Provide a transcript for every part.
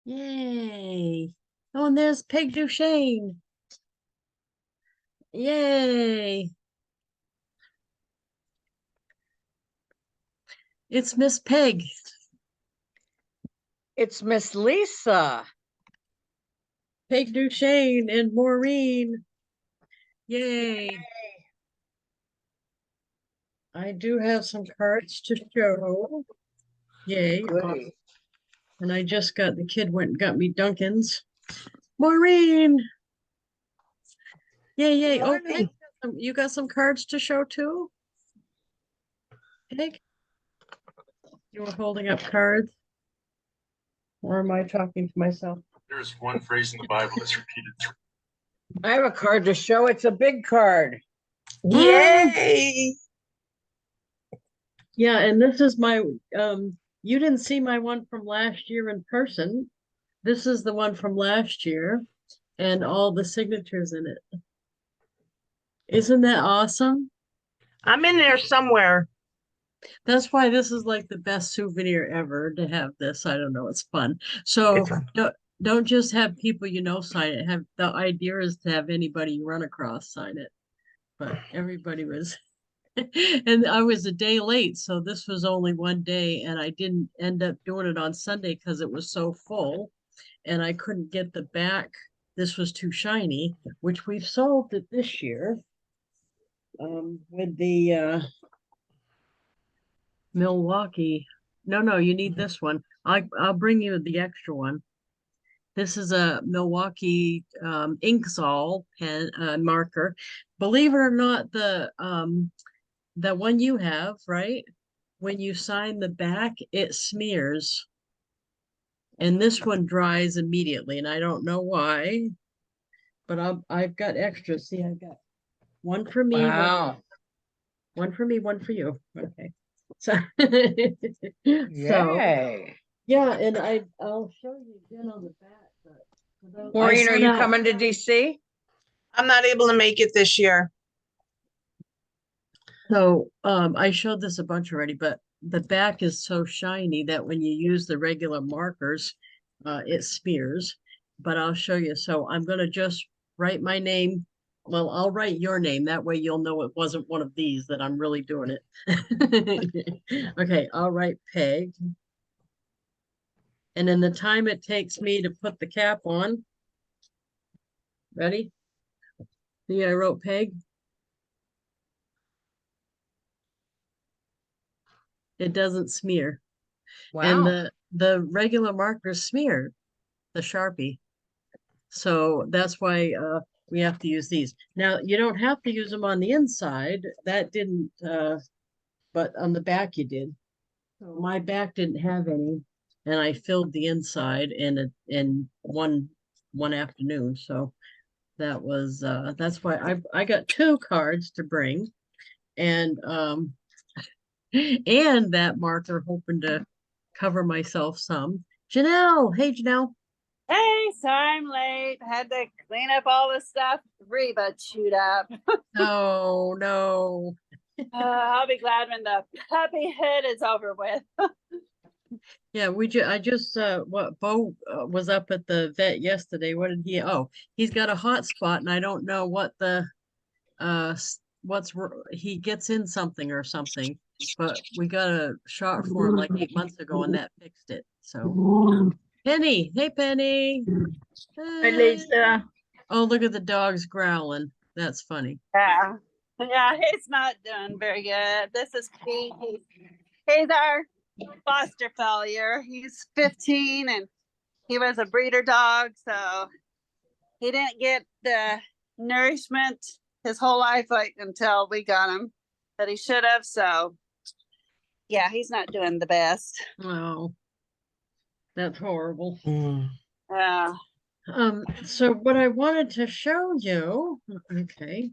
Yay. Oh, and there's Peg Duchesne. Yay. It's Miss Peg. It's Miss Lisa. Peg Duchesne and Maureen. Yay. I do have some cards to show. Yay. Goody. And I just the kid went and got me Dunkin's. Maureen. Yay, yay. Oh, Peg, you got some cards to show too? Peg? You were holding up cards? Or am I talking to myself? There's one phrase in the Bible that's repeated. I have a card to show. It's a big card. Yay! Yeah, and this is my you didn't see my one from last year in person. This is the one from last year and all the signatures in it. Isn't that awesome? I'm in there somewhere. That's why this is like the best souvenir ever to have this. I don't know, it's fun. So don't just have people you know sign it. Have the idea is to have anybody you run across sign it. But everybody was and I was a day late, so this was only one day, and I didn't end up doing it on Sunday because it was so full, and I couldn't get the back. This was too shiny, which we've solved it this year with the Milwaukee. No, you need this one. I'll bring you the extra one. This is a Milwaukee Inksol pen marker. Believe it or not, the one you have, right? When you sign the back, it smears. And this one dries immediately, and I don't know why, but I've got extra. See, I've got one for me, Wow. one for me, one for you. Okay. So, Yay. yeah, and I'll show you again on the back. Maureen, are you coming to DC? I'm not able to make it this year. So I showed this a bunch already, but the back is so shiny that when you use the regular markers, it smears. But I'll show you. So I'm going to just write my name. Well, I'll write your name. That way you'll know it wasn't one of these that I'm really doing it. Okay, I'll write Peg. And then the time it takes me to put the cap on. Ready? See, I wrote Peg. It doesn't smear. Wow. And the regular markers smear, the Sharpie. So that's why we have to use these. Now, you don't have to use them on the inside. That didn't, but on the back you did. So my back didn't have any, and I filled the inside in one afternoon. So that was that's why I got 2 cards to bring, and and that marker, hoping to cover myself some. Janelle, hey Janelle. Hey, sorry I'm late. Had to clean up all the stuff Reba chewed up. No. I'll be glad when the puppyhood is over with. Yeah, I just what Bo was up at the vet yesterday. What did he? Oh, he's got a hot spot, and I don't know what the he gets in something or something. But we got a shot for him like 8 months ago, and that fixed it. So Penny, hey Penny. Hi, Lisa. Oh, look at the dogs growling. That's funny. Yeah, he's not doing very good. This is Pete. He's our foster failure. He's 15 and he was a breeder dog, so he didn't get the nourishment his whole life until we got him that he should have. So yeah, he's not doing the best. Oh, that's horrible. Yeah. So what I wanted to show you, okay,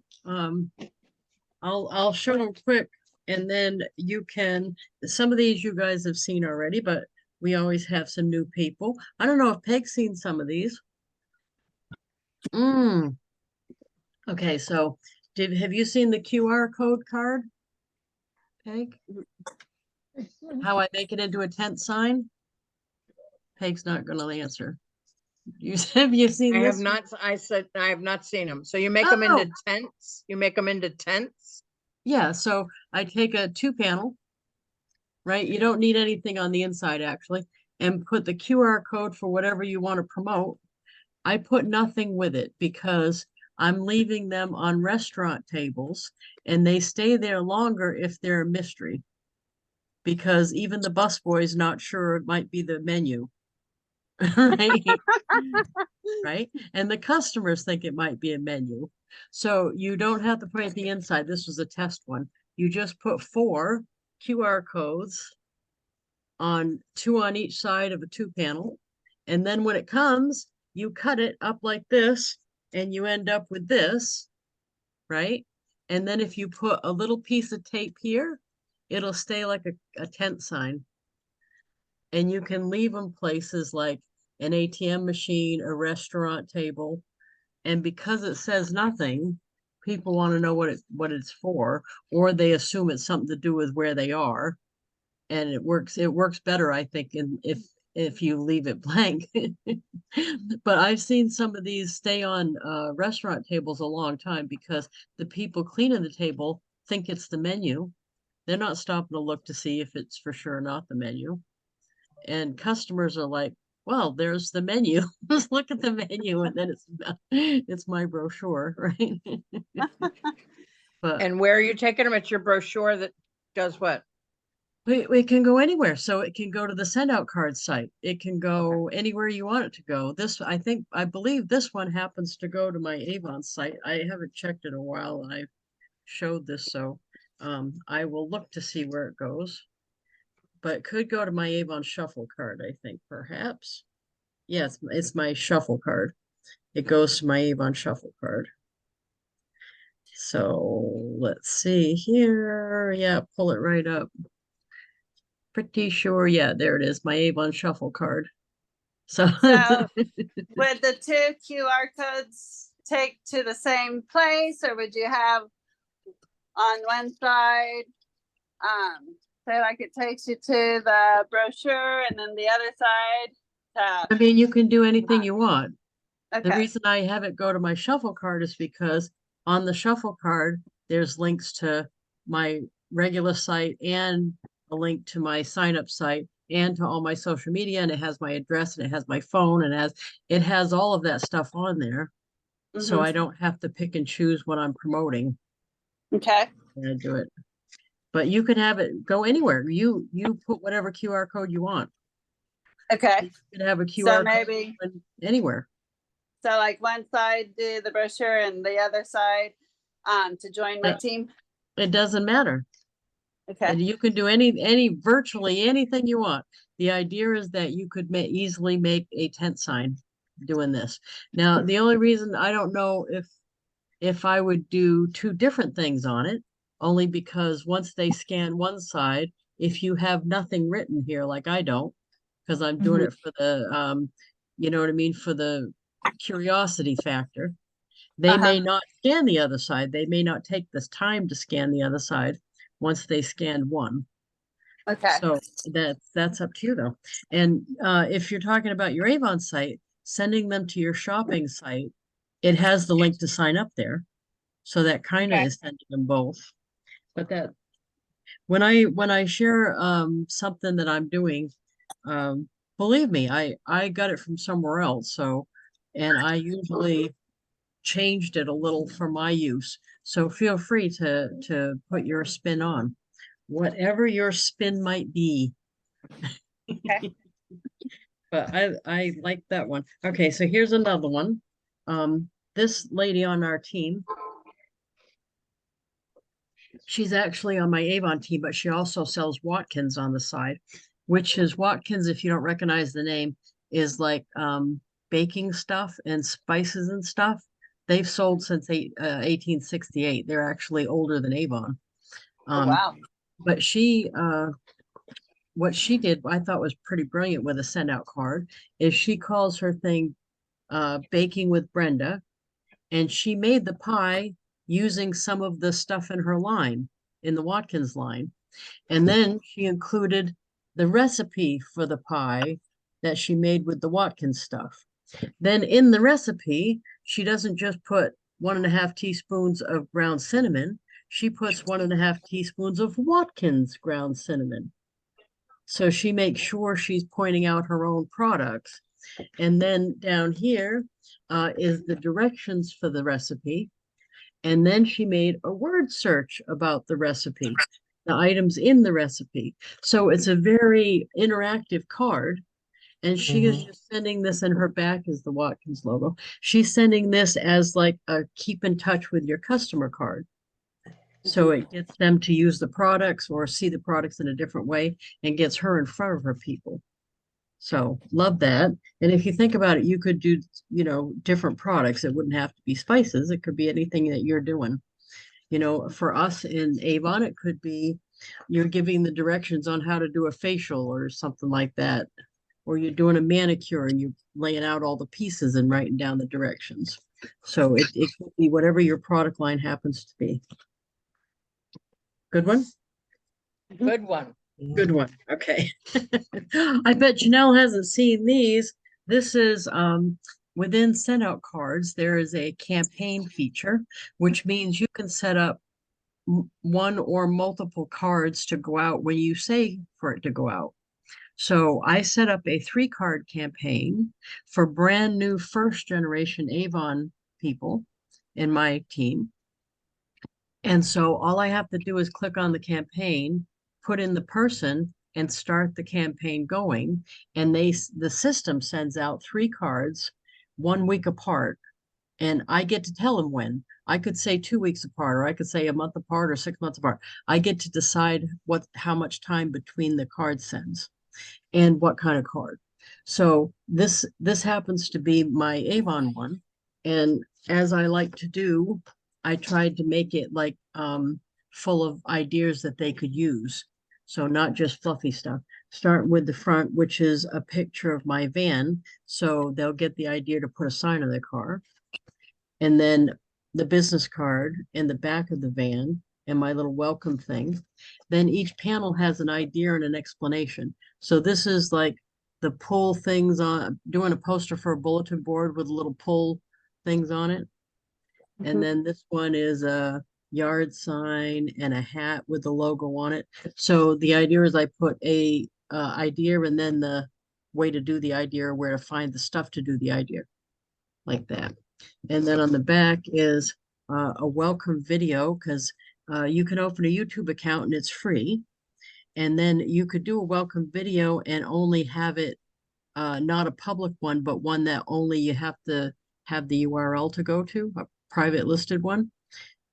I'll show them quick, and then you can, some of these you guys have seen already, but we always have some new people. I don't know if Peg's seen some of these. Okay, so have you seen the QR code card, Peg? How I make it into a tent sign? Peg's not going to answer. Have you seen I this? have not, I said, I have not seen them. So you make them Oh. into tents? You make them into tents? Yeah, so I take a 2 panel, right? You don't need anything on the inside actually, and put the QR code for whatever you want to promote. I put nothing with it because I'm leaving them on restaurant tables and they stay there longer if they're a mystery. Because even the busboy's not sure it might be the menu. Right? Right? And the customers think it might be a menu. So you don't have to put anything inside. This was a test one. You just put 4 QR codes on 2 on each side of a 2 panel. And then when it comes, you cut it up like this and you end up with this, right? And then if you put a little piece of tape here, it'll stay like a tent sign. And you can leave them places like an ATM machine, a restaurant table. And because it says nothing, people want to know what it's for, or they assume it's something to do with where they are. And it works better, I think, if you leave it blank. But I've seen some of these stay on restaurant tables a long time because the people cleaning the table think it's the menu. They're not stopping to look to see if it's for sure not the menu. And customers are like, well, there's the menu. Just look at the menu, and then it's my brochure, right? But And where are you taking them? It's your brochure that does what? we can go anywhere. So it can go to the SendOutCards site. It can go anywhere you want it to go. This, I believe this one happens to go to my Avon site. I haven't checked in a while and I showed this, so I will look to see where it goes. But it could go to my Avon shuffle card, I think, perhaps. Yes, it's my shuffle card. It goes to my Avon shuffle card. So let's see here. Yeah, pull it right up. Pretty sure. Yeah, there it is. My Avon shuffle card. So, So would the 2 QR codes take to the same place, or would you have on one side, say like it takes you to the brochure and then the other side? I mean, you can do anything you want. The Okay, reason I have it go to my shuffle card is because on the shuffle card, there's links to my regular site and a link to my sign up site and to all my social media, and it has my address and it has my phone and it has all of that stuff on there. So I don't have to pick and choose what I'm promoting okay, when I do it. But you can have it go anywhere. You put whatever QR code you want. okay. You can have a So QR maybe, code anywhere. so like one side do the brochure and the other side to join my team. It doesn't matter. Okay, And you can do virtually anything you want. The idea is that you could easily make a tent sign doing this. Now, the only reason I don't know if I would do 2 different things on it, only because once they scan one side, if you have nothing written here, like I don't, because I'm doing it for the you know what I mean, for the curiosity factor. They may not scan the other side. They may not take this time to scan the other side once they scanned one. okay, So that's up to you though. And if you're talking about your Avon site, sending them to your shopping site, it has the link to sign up there. So that kind of Okay. is sending them both. But that when I share something that I'm doing, believe me, I got it from somewhere else. So, and I usually changed it a little for my use. So feel free to put your spin on whatever your spin might be. Okay. But I like that one. Okay, so here's another one. This lady on our team, she's actually on my Avon team, but she also sells Watkins on the side, which is Watkins, if you don't recognize the name, is like baking stuff and spices and stuff. They've sold since 1868. They're actually older than Avon. Oh, wow. But what she did, I thought was pretty brilliant with a send out card, is she calls her thing Baking with Brenda, and she made the pie using some of the stuff in her line, in the Watkins line. And then she included the recipe for the pie that she made with the Watkins stuff. Then in the recipe, she doesn't just put 1.5 teaspoons of ground cinnamon. She puts 1.5 teaspoons of Watkins ground cinnamon. So she makes sure she's pointing out her own products. And then down here is the directions for the recipe. And then she made a word search about the recipe, the items in the recipe. So it's a very interactive card. And she is just sending this, and her back is the Watkins logo. She's sending this as like a keep in touch with your customer card. So it gets them to use the products or see the products in a different way and gets her in front of her people. So love that. And if you think about it, you could do, different products. It wouldn't have to be spices. It could be anything that you're doing. For us in Avon, it could be you're giving the directions on how to do a facial or something like that. Or you're doing a manicure and you're laying out all the pieces and writing down the directions. So it could be whatever your product line happens to be. Good one? Good one. Good one. Okay. I bet Janelle hasn't seen these. This is within SendOutCards, there is a campaign feature, which means you can set up one or multiple cards to go out when you say for it to go out. So I set up a 3-card campaign for brand new first generation Avon people in my team. And so all I have to do is click on the campaign, put in the person, and start the campaign going. And the system sends out 3 cards 1 week apart. And I get to tell them when. I could say 2 weeks apart, or I could say a month apart or 6 months apart. I get to decide how much time between the card sends and what kind of card. So this happens to be my Avon one. And as I like to do, I tried to make it like full of ideas that they could use. So not just fluffy stuff. Start with the front, which is a picture of my van. So they'll get the idea to put a sign on their car. And then the business card in the back of the van and my little welcome thing. Then each panel has an idea and an explanation. So this is like the pull things on, doing a poster for a bulletin board with little pull things on it. And then this one is a yard sign and a hat with the logo on it. So the idea is I put a idea and then the way to do the idea or where to find the stuff to do the idea, like that. And then on the back is a welcome video, because you can open a YouTube account and it's free. And then you could do a welcome video and only have it not a public one, but one that only you have to have the URL to go to, a private listed one.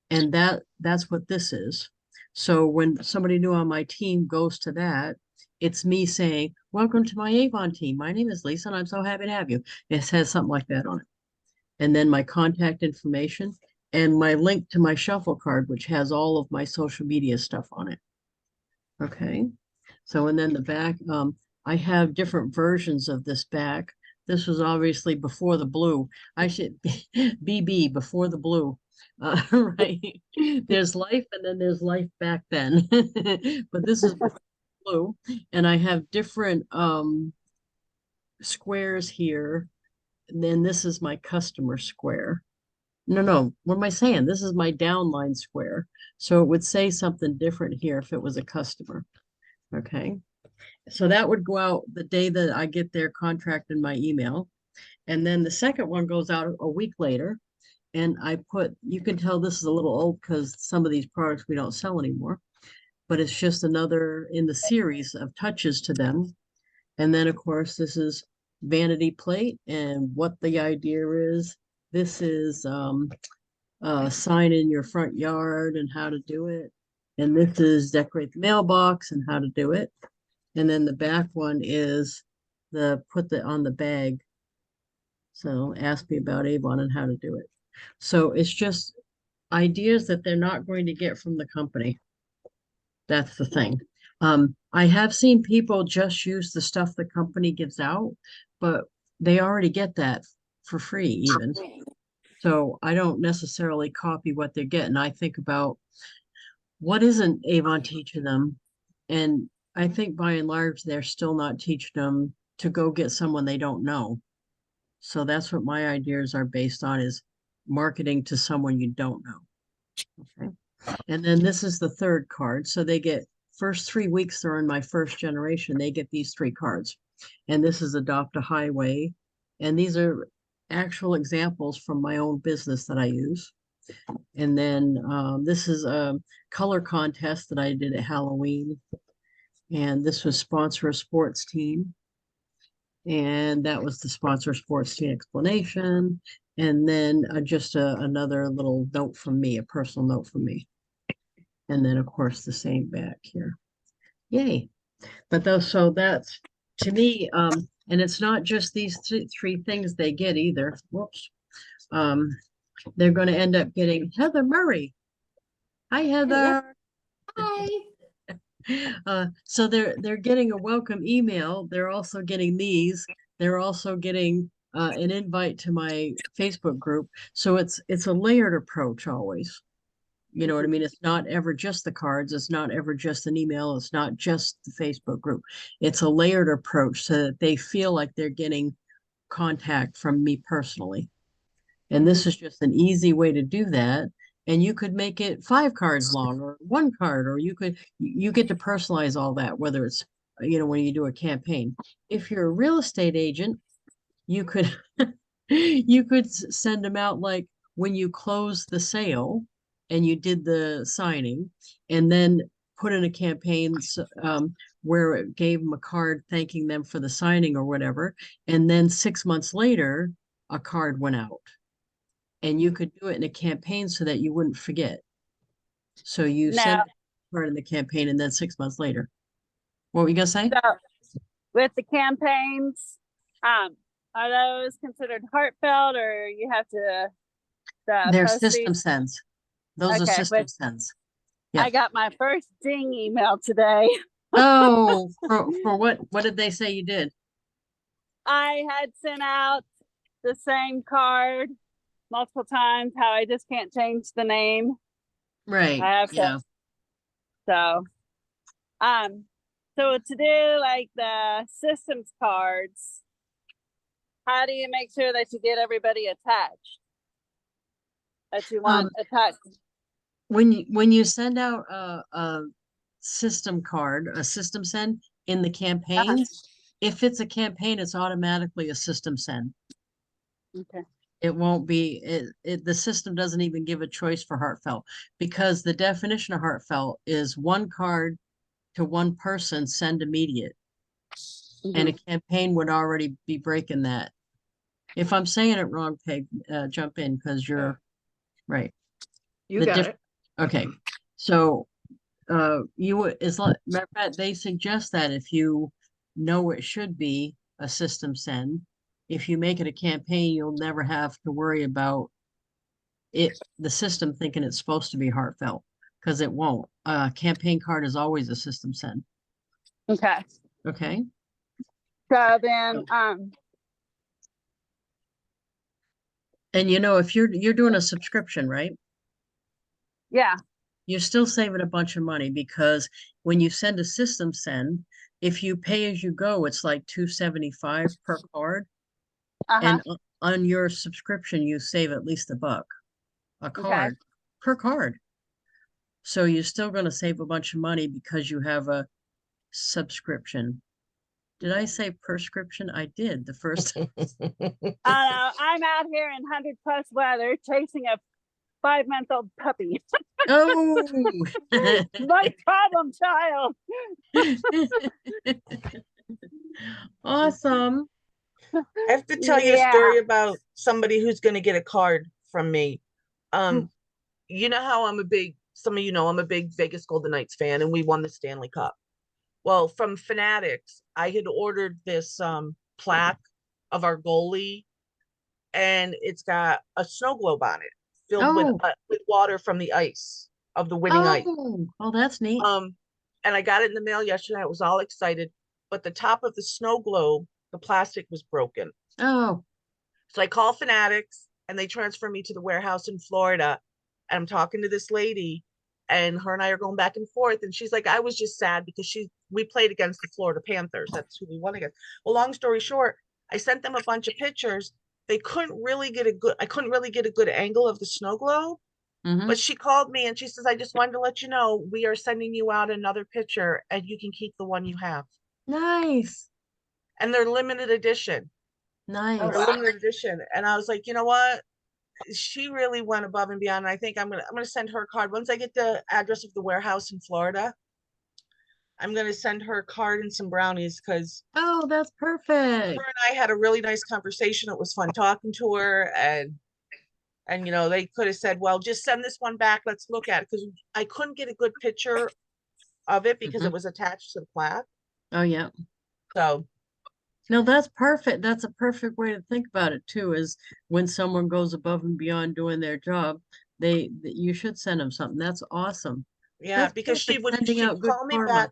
And that's what this is. So when somebody new on my team goes to that, it's me saying, welcome to my Avon team. My name is Lisa and I'm so happy to have you. It has something like that on it. And then my contact information and my link to my shuffle card, which has all of my social media stuff on it. Okay. So, and then the back, I have different versions of this back. This was obviously before the blue. I should BB before the blue. Right. There's life and then there's life back then. But this is blue. And I have different squares here. And then this is my customer square. No, what am I saying? This is my downline square. So it would say something different here if it was a customer. Okay. So that would go out the day that I get their contract in my email. And then the second one goes out a week later. And you can tell this is a little old because some of these products we don't sell anymore. But it's just another in the series of touches to them. And then, of course, this is vanity plate and what the idea is. This is sign in your front yard and how to do it. And this is decorate the mailbox and how to do it. And then the back one is put on the bag. So ask me about Avon and how to do it. So it's just ideas that they're not going to get from the company. That's the thing. I have seen people just use the stuff the company gives out, but they already get that for free even. So I don't necessarily copy what they're getting. I think about what isn't Avon teaching them? And I think by and large, they're still not teaching them to go get someone they don't know. So that's what my ideas are based on, is marketing to someone you don't know. Okay. And then this is the third card. So they get first 3 weeks they're in my first generation, they get these 3 cards. And this is Adopt a Highway. And these are actual examples from my own business that I use. And then this is a color contest that I did at Halloween. And this was sponsor a sports team. And that was the sponsor sports team explanation. And then just another little note from me, a personal note from me. And then, of course, the same back here. Yay. But those, so that's to me, and it's not just these three things they get either. Whoops. They're going to end up getting Heather Murray. Hi, Heather. Hi. So they're getting a welcome email. They're also getting these. They're also getting an invite to my Facebook group. So it's a layered approach always. You know what I mean? It's not ever just the cards. It's not ever just an email. It's not just the Facebook group. It's a layered approach so that they feel like they're getting contact from me personally. And this is just an easy way to do that. And you could make it 5 cards long or 1 card, or you get to personalize all that, whether it's, when you do a campaign. If you're a real estate agent, you could, you could send them out like when you close the sale and you did the signing, and then put in a campaign where it gave them a card thanking them for the signing or whatever. And then 6 months later, a card went out. And you could do it in a campaign so that you wouldn't forget. So you send part in the campaign, and then 6 months later. What were you gonna say? So with the campaigns, are those considered heartfelt, or you have to They're post system these? sends. Those are Okay, system but sends. Yeah. I got my first ding email today. Oh, for what? What did they say you did? I had sent out the same card multiple times, how I just can't change the name. Right. I have Yeah. to. So to do like the systems cards, how do you make sure that you get everybody attached? That you want attached? When you send out a system card, a system send in the campaigns, if it's a campaign, it's automatically a system send. Okay. It won't be, the system doesn't even give a choice for heartfelt, because the definition of heartfelt is 1 card to 1 person, send immediate. And a campaign would already be breaking that. If I'm saying it wrong, Peg, jump in, because you're right. You got it. Okay. So matter of fact, they suggest that if you know it should be a system send, if you make it a campaign, you'll never have to worry about the system thinking it's supposed to be heartfelt, because it won't. Campaign card is always a system send. Okay. Okay. So then, And if you're doing a subscription, right? yeah. You're still saving a bunch of money, because when you send a system send, if you pay as you go, it's like $2.75 per card. And on your subscription, you save at least $1 a card per card. So you're still going to save a bunch of money because you have a subscription. Did I say prescription? I did the first time. I'm out here in 100+ weather chasing a 5-month-old puppy. Oh, My problem child. Awesome. I have to tell you a story about somebody who's going to get a card from me. You know how some of you know I'm a big Vegas Golden Knights fan, and we won the Stanley Cup. Well, from Fanatics, I had ordered this plaque of our goalie, and it's got a snow globe on it filled with water from the ice of the winning ice. Oh, that's neat. And I got it in the mail yesterday. I was all excited, but the top of the snow globe, the plastic was broken. Oh. So I call Fanatics, and they transfer me to the warehouse in Florida. And I'm talking to this lady, and her and I are going back and forth. And she's like, I was just sad because we played against the Florida Panthers. That's who we won against. Well, long story short, I sent them a bunch of pictures, they couldn't really get a good, I couldn't really get a good angle of the snow globe. Mhm. But she called me and she says, I just wanted to let you know, we are sending you out another picture and you can keep the one you have. Nice. And they're limited edition. Nice. They're limited edition. And I was like, you know what? She really went above and beyond. I think I'm gonna send her a card. Once I get the address of the warehouse in Florida, I'm gonna send her a card and some brownies because Oh, that's her perfect. and I had a really nice conversation. It was fun talking to her, and you know, they could have said, well, just send this one back, let's look at it, because I couldn't get a good picture of it because it was attached to the plaque. Oh, yeah. So No, that's perfect. That's a perfect way to think about it too, is when someone goes above and beyond doing their job, you should send them something. That's awesome. yeah, That's because perfect. Sending she'd out good call me karma. back.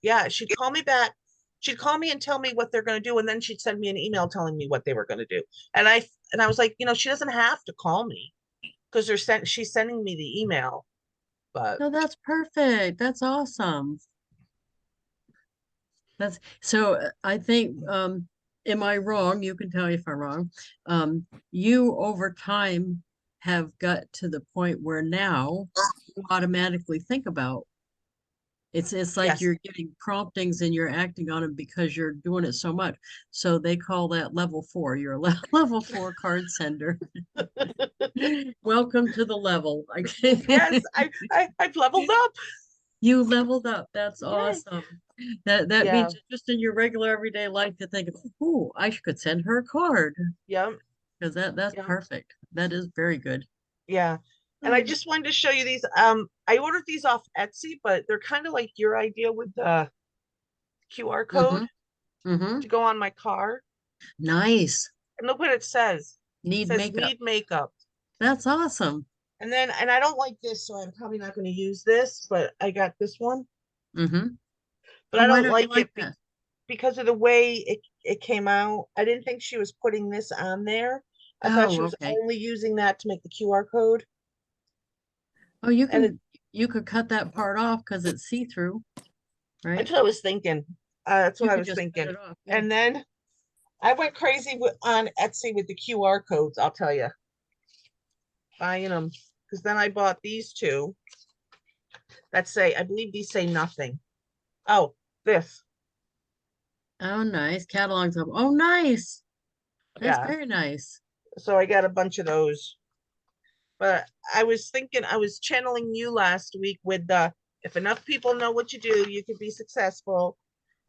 Yeah, she'd call me back. She'd call me and tell me what they're going to do, and then she'd send me an email telling me what they were going to do. And I was like, you know, she doesn't have to call me because she's sending me the email. But No, that's perfect. That's awesome. That's so I think am I wrong? You can tell me if I'm wrong. You over time have got to the point where now you automatically think about it's like yes, you're getting promptings and you're acting on them because you're doing it so much. So they call that level 4. You're a level 4 card sender. Welcome to the level. yes, I've leveled up. You leveled up. That's Yay. awesome. That Yeah, means just in your regular everyday life you think, oh, I could send her a card yeah, because that's yeah, perfect. That is very good. yeah. And I just wanted to show you these. I ordered these off Etsy, but they're kind of like your idea with the QR code Mm-hmm. to go on my car. Nice. And look what it says. It Need says makeup. need makeup. That's awesome. And I don't like this, so I'm probably not going to use this, but I got this one. Mm-hmm. But Oh, I why don't don't you like like it that? because of the way it came out. I didn't think she was putting this on there. I thought she Oh, was okay. only using that to make the QR code. Oh, And you could cut that part off because it's see-through, right? that's what I was thinking. That's what You I could was just cut thinking. it off. Yeah. And then I went crazy on Etsy with the QR codes, I'll tell you. Buying them. Because then I bought these two that say, I believe these say nothing. Oh, this. Oh, nice. Catalogs up. Oh, nice. That's Yeah. very nice. So I got a bunch of those. But I was thinking, I was channeling you last week with the, if enough people know what you do, you could be successful.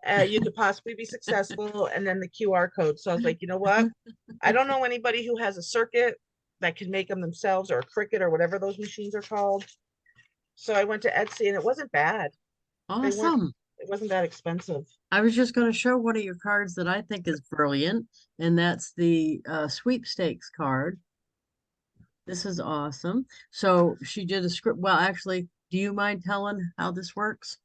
You could possibly be successful, and then the QR code. So I was like, you know what? I don't know anybody who has a circuit that can make them themselves, or a Cricut, or whatever those machines are called. So I went to Etsy, and it wasn't bad. They weren't, Awesome. it wasn't that expensive. I was just going to show one of your cards that I think is brilliant, and that's the sweepstakes card. This is awesome. So she did a script. Well, actually, do you mind telling how this works?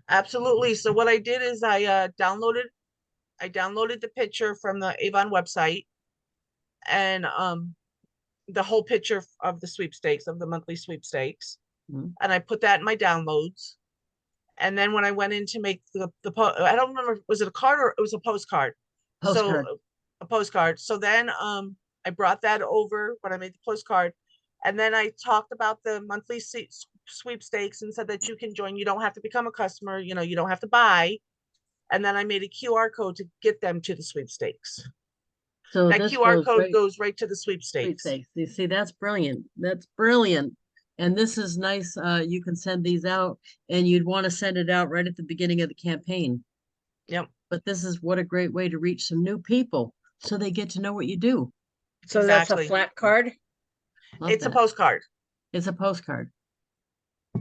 Absolutely. So what I did is I downloaded the picture from the Avon website, and the whole picture of the sweepstakes, of the monthly sweepstakes. Mhm. And I put that in my downloads. And then when I went in to make I don't remember, was it a card or it was a postcard? Postcard. So a postcard. So then I brought that over when I made the postcard. And then I talked about the monthly sweepstakes and said that you can join. You don't have to become a customer, you know, you don't have to buy. And then I made a QR code to get them to the sweepstakes. So That this QR goes code right goes right to the sweepstakes. sweepstakes. You see, that's brilliant. That's brilliant. And this is nice. You can send these out, and you'd want to send it out right at the beginning of the campaign. Yep. But this is what a great way to reach some new people so they get to know what you do. So that's a Exactly. flat card? Love It's a that. postcard. It's a postcard.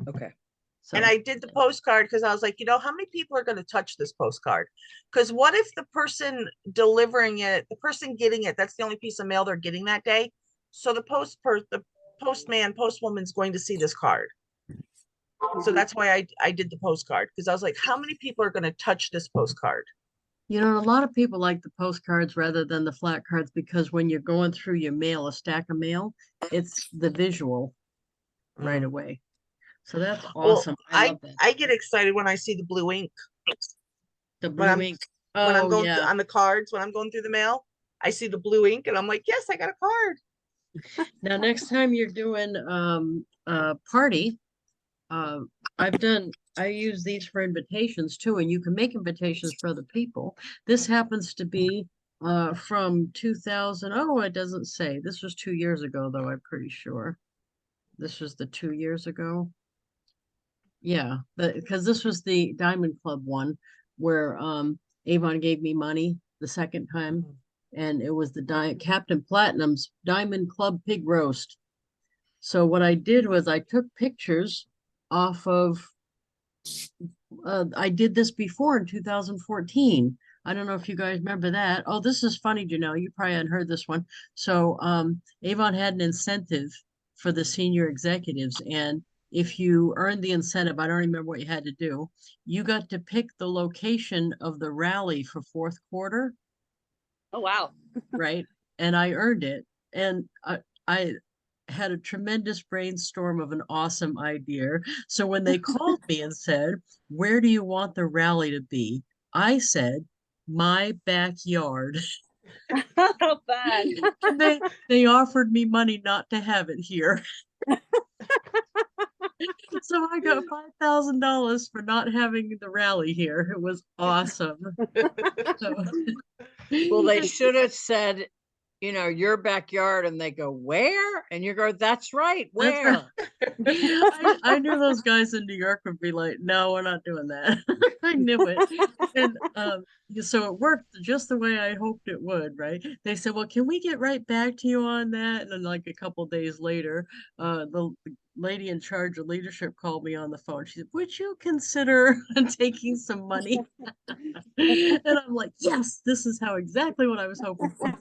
Okay. So And I did the postcard because I was like, you know, how many people are going to touch this postcard? Because what if the person delivering it, the person getting it, that's the only piece of mail they're getting that day. So the postman, postwoman's going to see this card. So that's why I did the postcard, because I was like, how many people are going to touch this postcard? you know, a lot of people like the postcards rather than the flat cards because when you're going through your mail, a stack of mail, it's the visual right Mm. away. So that's Well, awesome. I love that. I get excited when I see the blue ink The when blue ink. when I'm Oh, going yeah. on the cards, when I'm going through the mail. I see the blue ink and I'm like, yes, I got a card. Now, next time you're doing a party, I use these for invitations too, and you can make invitations for other people. This happens to be from 2000. Oh, it doesn't say. This was 2 years ago, though, I'm pretty sure. This was the 2 years ago. Yeah, because this was the Diamond Club one where Avon gave me money the second time, and it was the Captain Platinum's Diamond Club pig roast. So what I did was I took pictures off of I did this before in 2014. I don't know if you guys remember that. Oh, this is funny, Janelle. You probably hadn't heard this one. So Avon had an incentive for the senior executives, and if you earned the incentive, I don't remember what you had to do. You got to pick the location of the rally for fourth quarter. Oh, wow. Right. And I earned it. And I had a tremendous brainstorm of an awesome idea. So when they called me and said, where do you want the rally to be? I said, my backyard. How bad. And they offered me money not to have it here. So I got $5,000 for not having the rally here. It was awesome. So, Well, they should have said, your backyard, and they go, where? And you go, that's right, where? I knew those guys in New York would be like, no, we're not doing that. I knew it. And so it worked just the way I hoped it would, right? They said, well, can we get right back to you on that? And then like a couple days later, the lady in charge of leadership called me on the phone. She said, would you consider taking some money? And I'm like, yes, this is exactly what I was hoping for.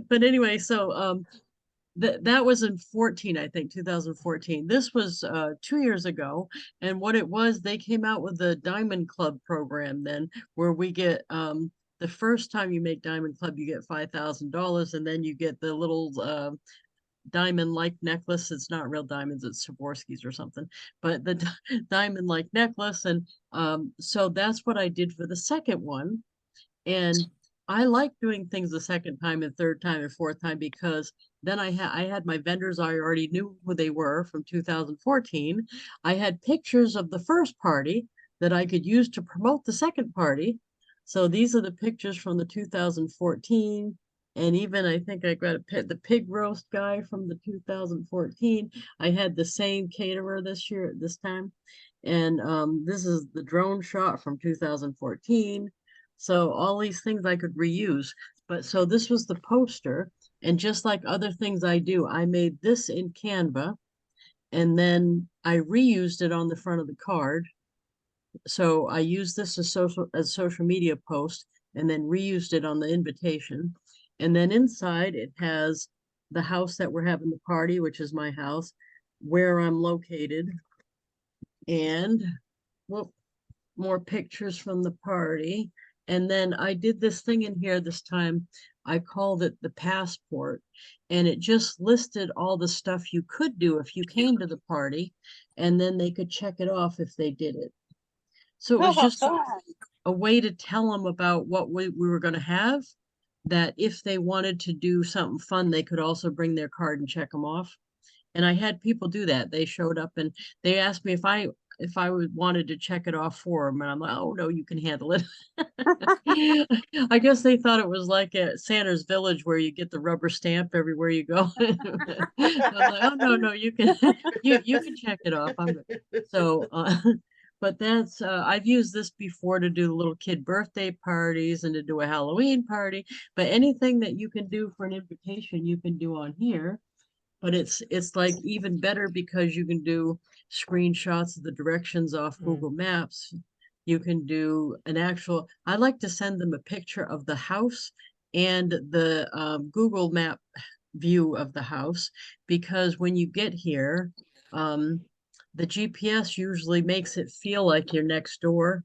But anyway, so that was in 14, I think, 2014. This was 2 years ago. And what it was, they came out with the Diamond Club program then, where we get the first time you make Diamond Club, you get $5,000, and then you get the little diamond-like necklace. It's not real diamonds, it's Swarovski's or something, but the diamond-like necklace. And so that's what I did for the second one. And I like doing things the second time and third time and fourth time, because then I had my vendors. I already knew who they were from 2014. I had pictures of the first party that I could use to promote the second party. So these are the pictures from the 2014. And even I think I got the pig roast guy from the 2014. I had the same caterer this time. And this is the drone shot from 2014. So all these things I could reuse. But so this was the poster. And just like other things I do, I made this in Canva, and then I reused it on the front of the card. So I used this as social media post, and then reused it on the invitation. And then inside it has the house that we're having the party, which is my house, where I'm located, and well, more pictures from the party. And then I did this thing in here this time. I called it the passport, and it just listed all the stuff you could do if you came to the party, and then they could check it off if they did it. So it was just a way to tell them about what we were going to have, that if they wanted to do something fun, they could also bring their card and check them off. And I had people do that. They showed up and they asked me if I wanted to check it off for them, and I'm like, oh no, you can handle it. I guess they thought it was like at Santa's Village where you get the rubber stamp everywhere you go. I'm like, oh no, you can you can check it off. So but that's I've used this before to do the little kid birthday parties and to do a Halloween party. But anything that you can do for an invitation, you can do on here. But it's like even better because you can do screenshots of the directions off Google Maps. You can do I like to send them a picture of the house and the Google Map view of the house, because when you get here, the GPS usually makes it feel like you're next door.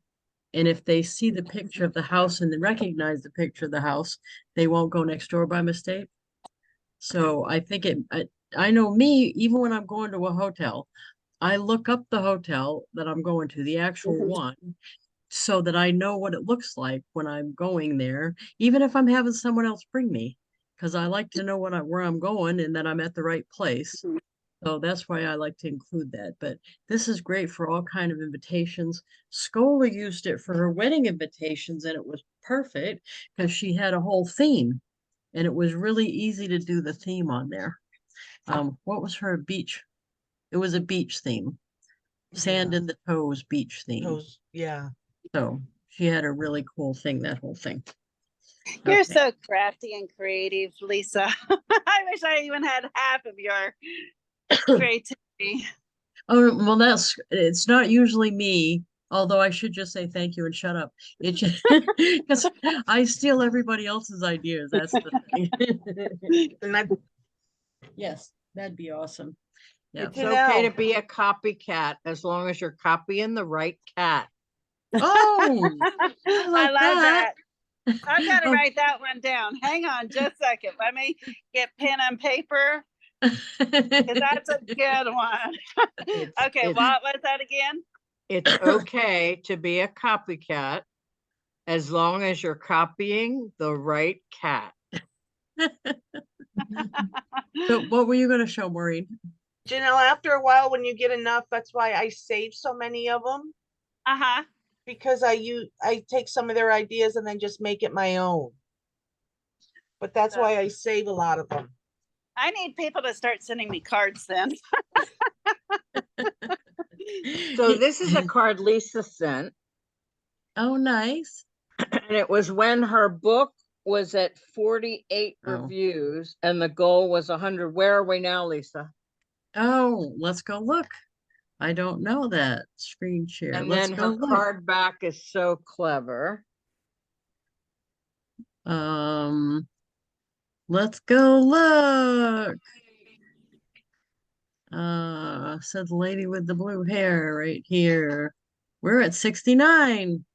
And if they see the picture of the house and they recognize the picture of the house, they won't go next door by mistake. So I think I know me, even when I'm going to a hotel, I look up the hotel that I'm going to, the actual one, so that I know what it looks like when I'm going there, even if I'm having someone else bring me, because I like to know where I'm going and that I'm at the right place. Mhm. So that's why I like to include that. But this is great for all kind of invitations. Scola used it for her wedding invitations, and it was perfect because she had a whole theme, and it was really easy to do the theme on there. What was her beach? It was a beach theme, sand Yeah. in the toes beach theme. Toes, yeah. So she had a really cool thing, that whole thing. You're Okay. so crafty and creative, Lisa. I wish I even had half of your creativity. Oh, well, it's not usually me, although I should just say thank you and shut up. It just because I steal everybody else's ideas. That's the thing. And I, Yes, that'd be awesome. Yeah. It's You okay know. to be a copycat as long as you're copying the right cat. Oh, I like love that. that. I've got to Oh. write that one down. Hang on just a second. Let me get pen and paper because that's a good one. It's, Okay, it's, what was that again? it's okay to be a copycat as long as you're copying the right cat. So what were you going to show, Maureen? Janelle, after a while, when you get enough, that's why I save so many of them, Uh-huh. because I take some of their ideas and then just make it my own. But that's why I save a lot of them. I need people to start sending me cards then. So this is a card Lisa sent, Oh, nice. and it was when her book was at 48 Oh. reviews and the goal was 100. Where are we now, Lisa? Oh, let's go look. I don't know that. Screen share. And Let's then go her look. card back is so clever. Let's go look. Said the lady with the blue hair right here. We're at 69.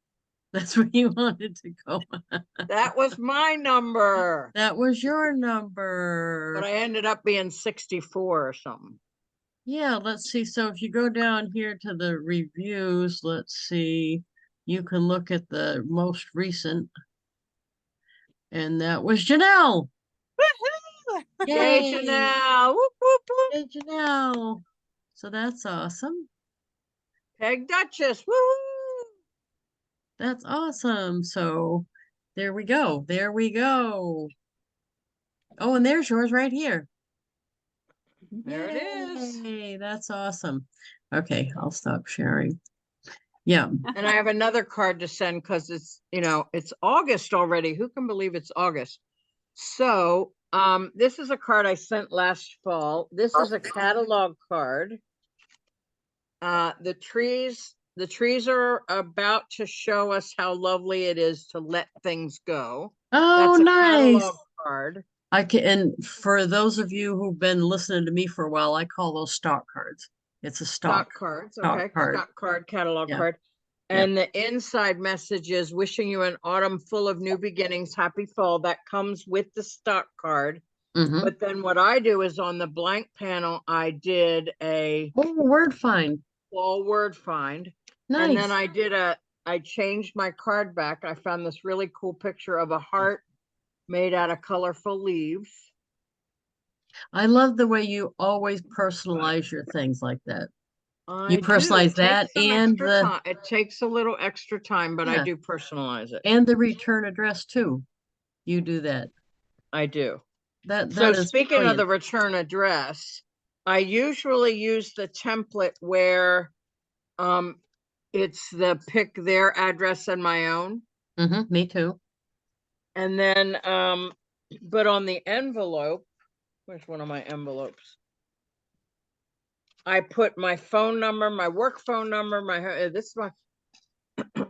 That's where you wanted to go. That was my number, That was your but number. I ended up being 64 or something. Yeah, let's see. So if you go down here to the reviews, let's see. You can look at the most recent. And that was Janelle. Woohoo! Yay, Yay. Janelle! Whoop, whoop, whoop. Hey, Janelle. So that's awesome. Peg Duchess! Woo! That's awesome. So there we go. There we go. Oh, and there's yours right here. There it is. Yay, that's awesome. Okay, I'll stop sharing. Yeah. And I have another card to send because it's, it's August already. Who can believe it's August? So this is a card I sent last fall. This is a catalog card. The trees are about to show us how lovely it is to let things go. Oh, That's a nice. catalog card. And for those of you who've been listening to me for a while, I call those stock cards. It's a Stock cards, okay. card. Stock card, catalog Yeah. card. And the inside message is wishing you an autumn full of new beginnings. Happy fall. That comes with the stock card. Mhm. But then what I do is on the blank panel, I did a Oh, word find. fall word find. Nice. And then I changed my card back. I found this really cool picture of a heart made out of colorful leaves. I love the way you always personalize your things like that. I You do. personalize It that takes some and extra time. It takes a little extra time, but I Yeah. do personalize it. and the return address too. You do that. I do. That So is speaking of the brilliant. return address, I usually use the template where it's the pick their address and my own. Me too. And then but on the envelope, where's one of my envelopes? I put my phone number, my work phone number, this is my Oh,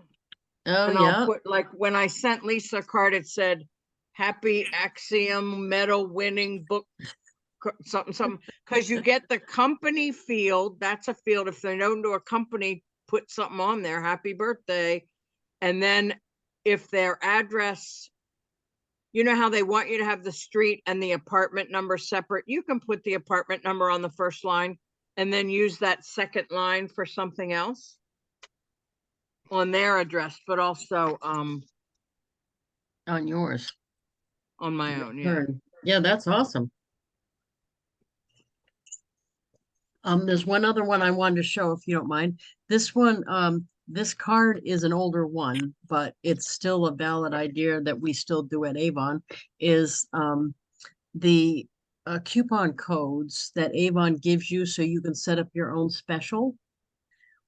and yeah. I'll put, like, when I sent Lisa a card, it said happy Axiom medal winning book something, because you get the company field. That's a field. If they're known to a company, put something on there, happy birthday. And then if their address, you know how they want you to have the street and the apartment number separate, you can put the apartment number on the first line and then use that second line for something else. on their address, but also, On yours. on my Your own, yeah. turn. Yeah, that's awesome. There's one other one I wanted to show, if you don't mind. This one, this card is an older one, but it's still a valid idea that we still do at Avon, is the coupon codes that Avon gives you so you can set up your own special.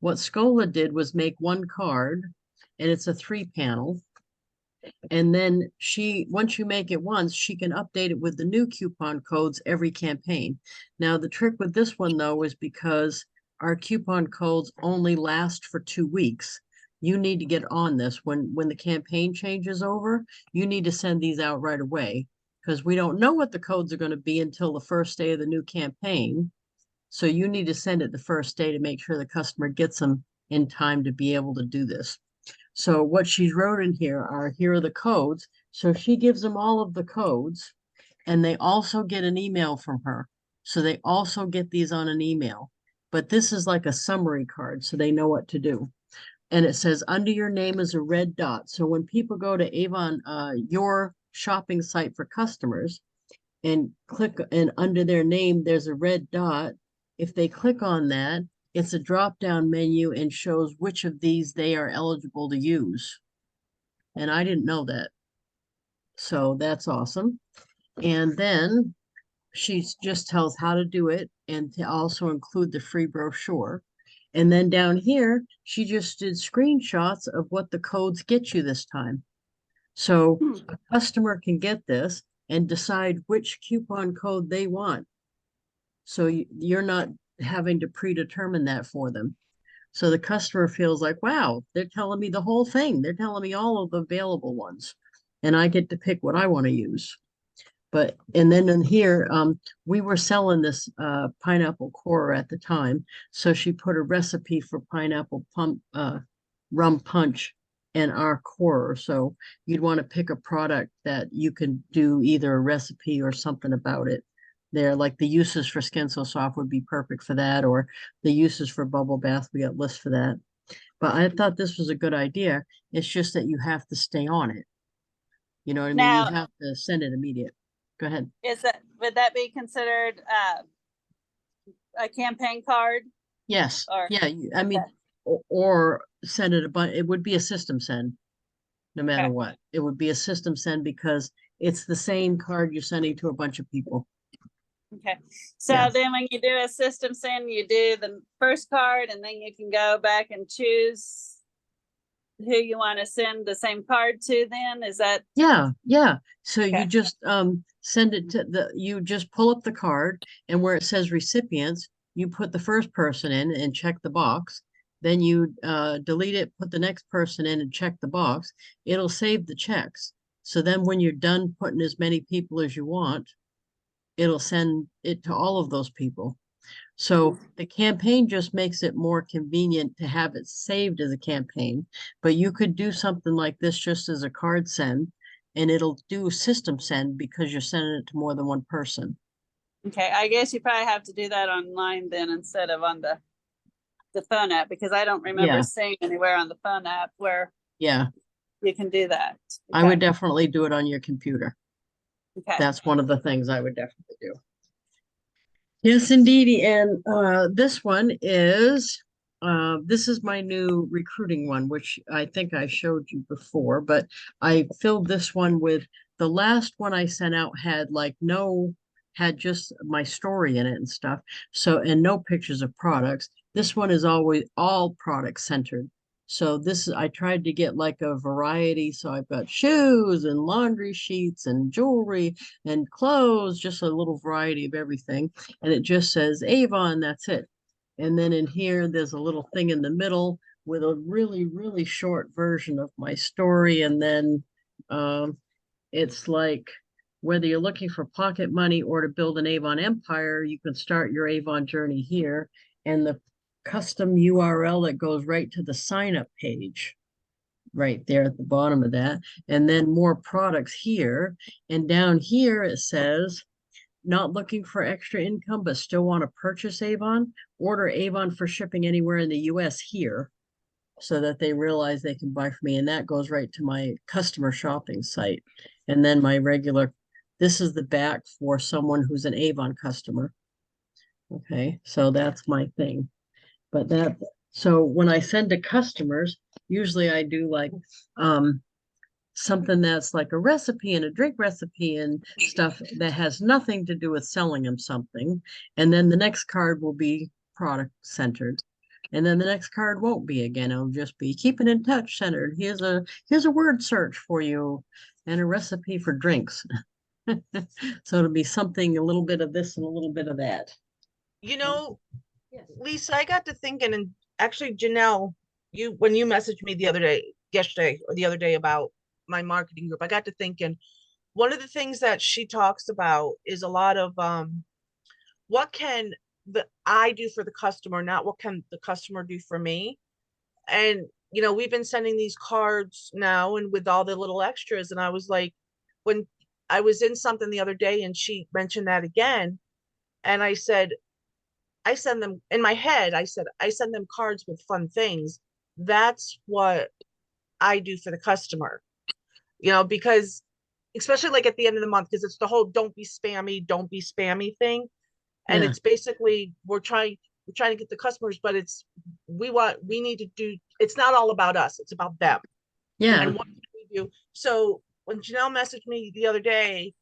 What Scola did was make one card, and it's a 3-panel. And then once you make it once, she can update it with the new coupon codes every campaign. Now, the trick with this one, though, is because our coupon codes only last for 2 weeks. You need to get on this. When the campaign changes over, you need to send these out right away, because we don't know what the codes are going to be until the first day of the new campaign. So you need to send it the first day to make sure the customer gets them in time to be able to do this. So what she wrote in here are the codes. So she gives them all of the codes, and they also get an email from her. So they also get these on an email. But this is like a summary card, so they know what to do. And it says under your name is a red dot. So when people go to Avon, your shopping site for customers, and click, and under their name, there's a red dot. If they click on that, it's a drop-down menu and shows which of these they are eligible to use. And I didn't know that. So that's awesome. And then she just tells how to do it and to also include the free brochure. And then down here, she just did screenshots of what the codes get you this time. So a customer can get this and decide which coupon code they want. So you're not having to predetermine that for them. So the customer feels like, wow, they're telling me the whole thing. They're telling me all of the available ones, and I get to pick what I want to use. But, and then in here, we were selling this pineapple core at the time. So she put a recipe for pineapple rum punch in our core. So you'd want to pick a product that you can do either a recipe or something about it. There, like the uses for Skin So Soft would be perfect for that, or the uses for bubble bath, we got lists for that. But I thought this was a good idea. It's just that you have to stay on it. You know what I mean? You Now, have to send it immediate. Go ahead. would that be considered a campaign card? Yes. Or Yeah. I mean, or send it it would be a system send, no matter Okay. what. It would be a system send because it's the same card you're sending to a bunch of people. Okay, so Yeah. then when you do a system send, you do the first card, and then you can go back and choose who you want to send the same card to. Then is that Yeah, yeah. So you Okay. just send it to you just pull up the card, and where it says recipients, you put the first person in and check the box. Then you delete it, put the next person in and check the box. It'll save the checks. So then when you're done putting as many people as you want, it'll send it to all of those people. So the campaign just makes it more convenient to have it saved as a campaign, but you could do something like this just as a card send, and it'll do system send because you're sending it to more than one person. okay? I guess you probably have to do that online then instead of on the phone app, because I don't remember Yeah. seeing anywhere on the phone app where Yeah, you can do that. I would definitely do it on your computer. Okay. That's one of the things I would definitely do. Yes, indeed. And this one is this is my new recruiting one, which I think I showed you before, but I filled this one with the last one I sent out had had just my story in it and stuff. So, and no pictures of products. This one is always all product centered. So I tried to get like a variety. So I've got shoes and laundry sheets and jewelry and clothes, just a little variety of everything. And it just says Avon, that's it. And then in here, there's a little thing in the middle with a really, really short version of my story. And then it's like, whether you're looking for pocket money or to build an Avon empire, you can start your Avon journey here. And the custom URL that goes right to the sign up page right there at the bottom of that. And then more products here. And down here it says, not looking for extra income, but still want to purchase Avon? Order Avon for shipping anywhere in the US here. so that they realize they can buy from me. And that goes right to my customer shopping site. And then my regular, this is the back for someone who's an Avon customer. Okay, so that's my thing. But that, so when I send to customers, usually I do like something that's like a recipe and a drink recipe and stuff that has nothing to do with selling them something. And then the next card will be product centered. And then the next card won't be again. It'll just be keeping in touch centered. Here's a word search for you and a recipe for drinks. So it'll be something, a little bit of this and a little bit of that. You know, Yes. Lisa, I got to thinking, and actually, Janelle, when you messaged me yesterday or the other day about my marketing group, I got to thinking, one of the things that she talks about is a lot of what can I do for the customer, not what can the customer do for me. And we've been sending these cards now, and with all the little extras, and I was like, when I was in something the other day, and she mentioned that again, and I said, I send them in my head. I said, I send them cards with fun things. That's what I do for the customer, because especially like at the end of the month, because it's the whole don't be spammy thing. And Yeah. it's basically, we're trying to get the customers, but we need to do, it's not all about us. It's about them. Yeah. And what can we do? So when Janelle messaged me the other day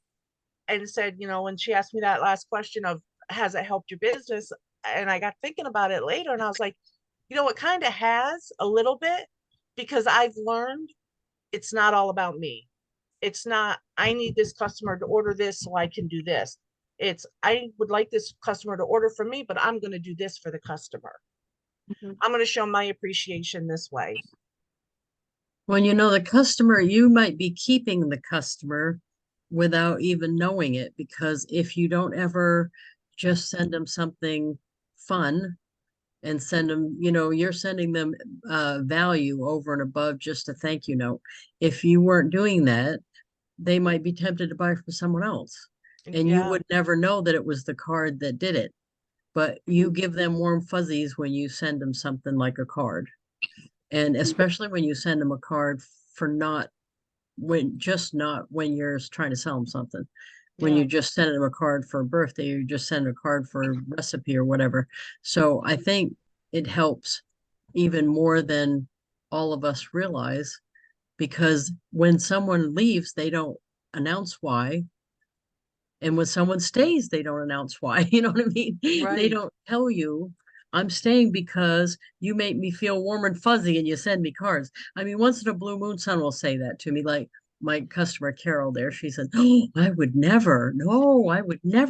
and said, when she asked me that last question of, has it helped your business? And I got thinking about it later, and I was like, it kind of has a little bit, because I've learned it's not all about me. It's not, I need this customer to order this so I can do this. It's, I would like this customer to order from me, but I'm going to do this for the customer. I'm going to show my appreciation this way. When the customer, you might be keeping the customer without even knowing it, because if you don't ever just send them something fun and send them, you're sending them value over and above just a thank you note. If you weren't doing that, they might be tempted to buy from someone else. And you would never know that it was the card that did it. But you give them warm fuzzies when you send them something like a card. And especially when you send them a card for not when you're trying to sell them something. When you just send them a card for a birthday, you just send a card for a recipe or whatever. So I think it helps even more than all of us realize, because when someone leaves, they don't announce why. And when someone stays, they don't announce why. You know what I mean? They Right. don't tell you, I'm staying because you make me feel warm and fuzzy and you send me cards. I mean, once in a blue moon, someone will say that to me. Like my customer Carol there, she said, "Oh, I would never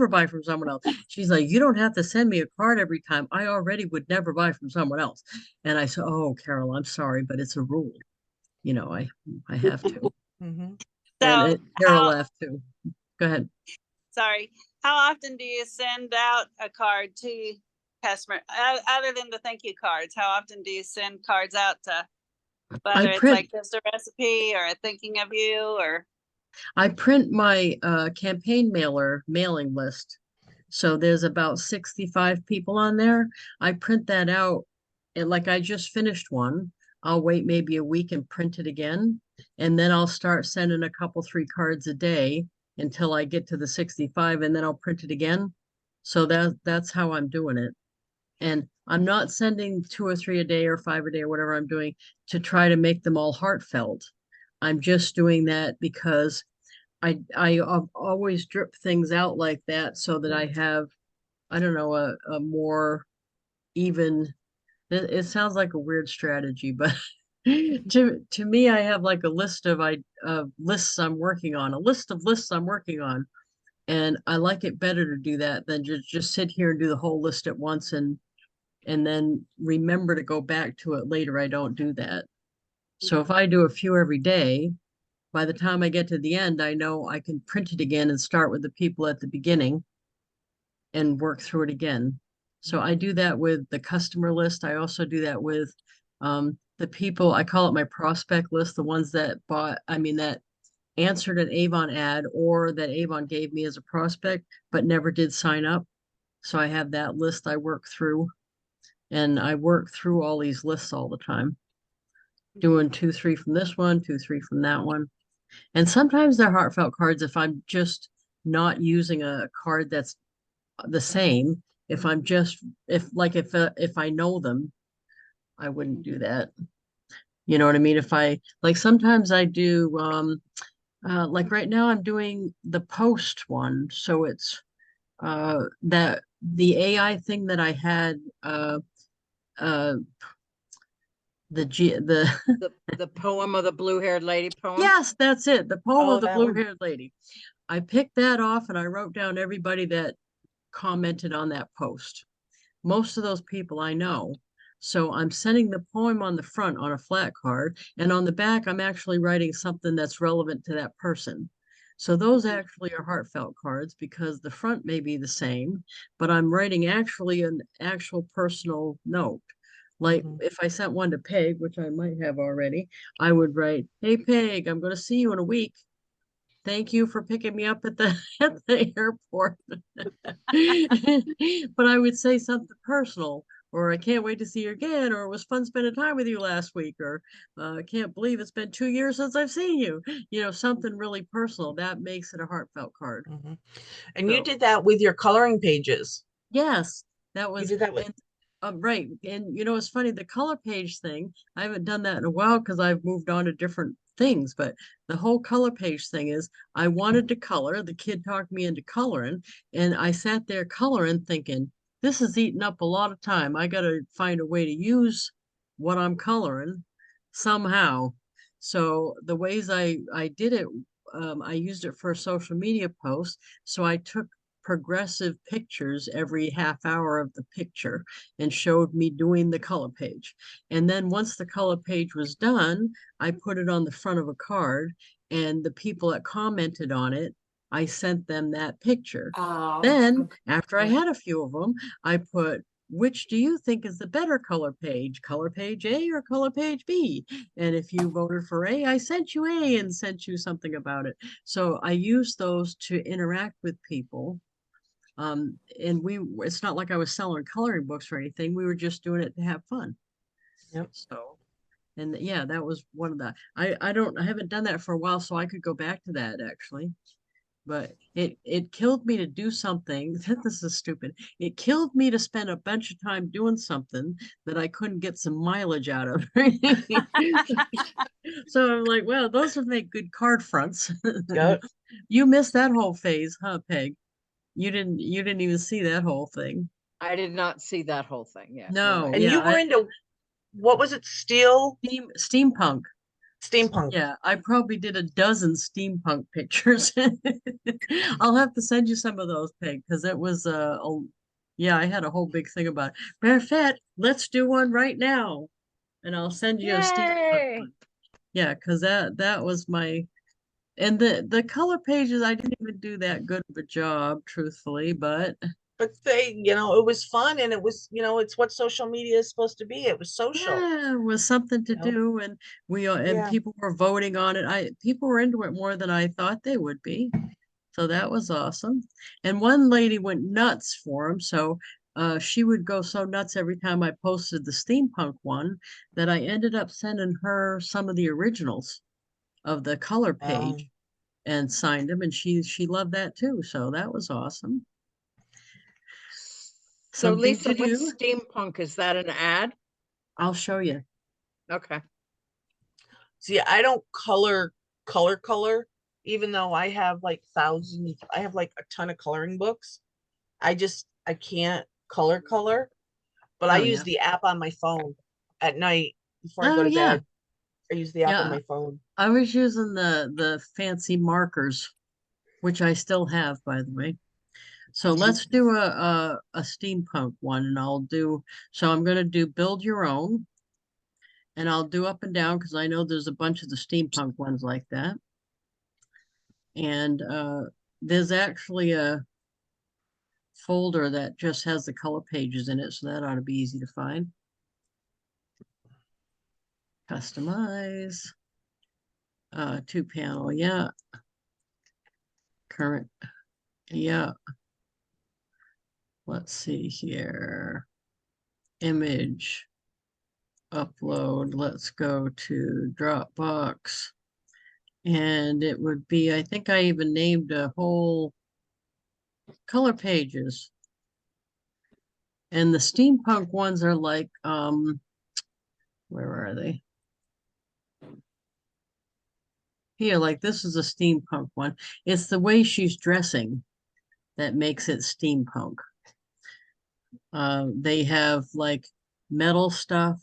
buy from someone else." She's like, "You don't have to send me a card every time. I already would never buy from someone else." And I said, "Oh, Carol, I'm sorry, but it's a rule. I have to." Mhm. And So Carol how, laughed too. Go ahead. sorry, how often do you send out a card to customer, other than the thank you cards? How often do you send cards out to, whether it's like just a recipe or a thinking of you, or? I print my campaign mailing list. So there's about 65 people on there. I print that out, and like I just finished one. I'll wait maybe a week and print it again. And then I'll start sending a couple, 3 cards a day until I get to the 65, and then I'll print it again. So that's how I'm doing it. And I'm not sending 2 or 3 a day or 5 a day or whatever I'm doing to try to make them all heartfelt. I'm just doing that because I've always drip things out like that so that I have, I don't know, a more even, it sounds like a weird strategy, but to me, I have like a list of lists I'm working on, a list of lists I'm working on. And I like it better to do that than just sit here and do the whole list at once and then remember to go back to it later. I don't do that. So if I do a few every day, by the time I get to the end, I know I can print it again and start with the people at the beginning and work through it again. So I do that with the customer list. I also do that with the people, I call it my prospect list, the ones that that answered an Avon ad or that Avon gave me as a prospect, but never did sign up. So I have that list I work through, and I work through all these lists all the time. doing 2, 3 from this one, 2, 3 from that one. And sometimes they're heartfelt cards if I'm just not using a card that's the same. If I'm just, if I know them, I wouldn't do that. You know what I mean? If I, like, sometimes I do, like right now I'm doing the post one. So it's, that the AI thing that I had, uh, the The poem of the blue-haired lady poem. yes, that's it. The poem Oh, of the that one. blue-haired lady. I picked that off and I wrote down everybody that commented on that post. Most of those people I know. So I'm sending the poem on the front on a flat card, and on the back, I'm actually writing something that's relevant to that person. So those actually are heartfelt cards because the front may be the same, but I'm writing actually an actual personal note. Like if I sent one to Peg, which I might have already, I would write, "Hey Peg, I'm going to see you in a week. Thank you for picking me up at the at the airport." But I would say something personal, or "I can't wait to see you again," or "It was fun spending time with you last week," or "I can't believe it's been 2 years since I've seen you." You know, something really personal. That makes it a heartfelt card. And you So did that with your coloring pages. yes, that You was did that with, and right. And you know, it's funny, the color page thing, I haven't done that in a while because I've moved on to different things, but the whole color page thing is I wanted to color. The kid talked me into coloring, and I sat there coloring thinking, this is eating up a lot of time. I gotta find a way to use what I'm coloring somehow. So the ways I did it, I used it for a social media post. So I took progressive pictures every half hour of the picture and showed me doing the color page. And then once the color page was done, I put it on the front of a card, and the people that commented on it, I sent them that picture. Then, after I had a few of them, I put, which do you think is the better color page A or color page B? And if you voted for A, I sent you A and sent you something about it. So I used those to interact with people. And it's not like I was selling coloring books or anything. We were just doing it to have fun. Yep. So, and yeah, that was one of the, I haven't done that for a while, so I could go back to that actually. But it killed me to do something. This is stupid. It killed me to spend a bunch of time doing something that I couldn't get some mileage out of. So I'm like, well, those would make good card fronts. Yep. You missed that whole phase, huh, Peg? You didn't even see that whole thing. I did not see that whole thing. Yeah, you're No, right. And you yeah, were into, what was it, steel steampunk. steampunk? Yeah, I probably did a dozen steampunk pictures. I'll have to send you some of those, Peg, because it was yeah, I had a whole big thing about it. Perfect. Let's do one right now, and I'll send you a steampunk Yay! one. Yeah, because that was my, and the color pages, I didn't even do that good of a job, truthfully, but But they, it was fun, and it was, it's what social media is supposed to be. It was social, yeah, it was something to you know. do, and and Yeah. people were voting on it. People were into it more than I thought they would be. So that was awesome. And one lady went nuts for him. So she would go so nuts every time I posted the steampunk one that I ended up sending her some of the originals of the color Um, page and signed them, and she loved that too. So that was awesome. So Something Lisa, to what's do. steampunk? Is that an ad? I'll show you. Okay. See, I don't color, even though I have like thousands, I have like a ton of coloring books. I can't color, but I Oh use yeah. the app on my phone at night before I Oh go to yeah. bed. I use the app on Yeah. my phone. I was using the fancy markers, which I still have, by the way. So let's do a steampunk one, and so I'm gonna do build your own, and I'll do up and down because I know there's a bunch of the steampunk ones like that. And there's actually a folder that just has the color pages in it, so that ought to be easy to find. Customize, 2 panel, yeah. Current, yeah. Let's see here. Image. upload. Let's go to Dropbox. And it would be, I think I even named a whole color pages. And the steampunk ones are like, where are they? Here, like this is a steampunk one. It's the way she's dressing that makes it steampunk. They have like metal stuff